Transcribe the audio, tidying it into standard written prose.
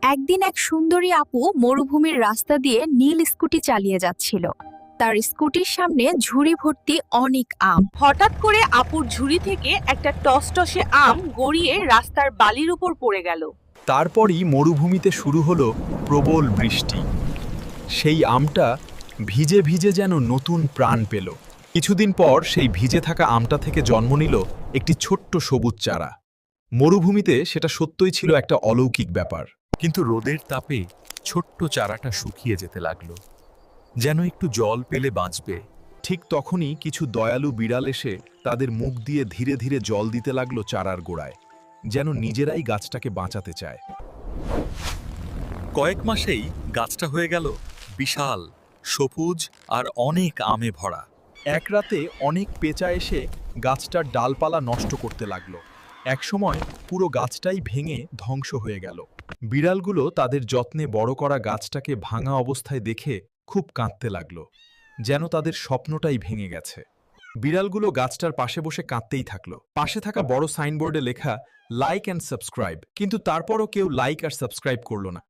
একদিন এক সুন্দরী আপু মরুভূমির রাস্তা দিয়ে নীল স্কুটি চালিয়ে যাচ্ছিল। তার স্কুটির সামনে ঝুড়ি ভর্তি অনেক আম। হঠাৎ করে আপুর ঝুড়ি থেকে একটা টসটসে আম গড়িয়ে রাস্তার বালির উপর পড়ে গেল। তারপরই মরুভূমিতে শুরু হলো প্রবল বৃষ্টি। সেই আমটা ভিজে ভিজে যেন নতুন প্রাণ পেল। কিছুদিন পর সেই ভিজে থাকা আমটা থেকে জন্ম নিল একটি ছোট্ট সবুজ চারা। মরুভূমিতে সেটা সত্যই ছিল একটা অলৌকিক ব্যাপার। কিন্তু রোদের তাপে ছোট্ট চারাটা শুকিয়ে যেতে লাগলো, যেন একটু জল পেলে বাঁচবে। ঠিক তখনই কিছু দয়ালু বিড়াল এসে তাদের মুখ দিয়ে ধীরে ধীরে জল দিতে লাগলো চারার গোড়ায়, যেন নিজেরাই গাছটাকে বাঁচাতে চায়। কয়েক মাসেই গাছটা হয়ে গেল বিশাল, সবুজ আর অনেক আমে ভরা। এক রাতে অনেক পেঁচা এসে গাছটার ডালপালা নষ্ট করতে লাগলো। একসময় পুরো গাছটাই ভেঙে ধ্বংস হয়ে গেল। বিড়ালগুলো তাদের যত্নে বড় করা গাছটাকে ভাঙা অবস্থায় দেখে খুব কাঁদতে লাগলো, যেন তাদের স্বপ্নটাই ভেঙে গেছে। বিড়ালগুলো গাছটার পাশে বসে কাঁদতেই থাকলো। পাশে থাকা বড় সাইনবোর্ডে লেখা লাইক অ্যান্ড সাবস্ক্রাইব, কিন্তু তারপরও কেউ লাইক আর সাবস্ক্রাইব করলো না।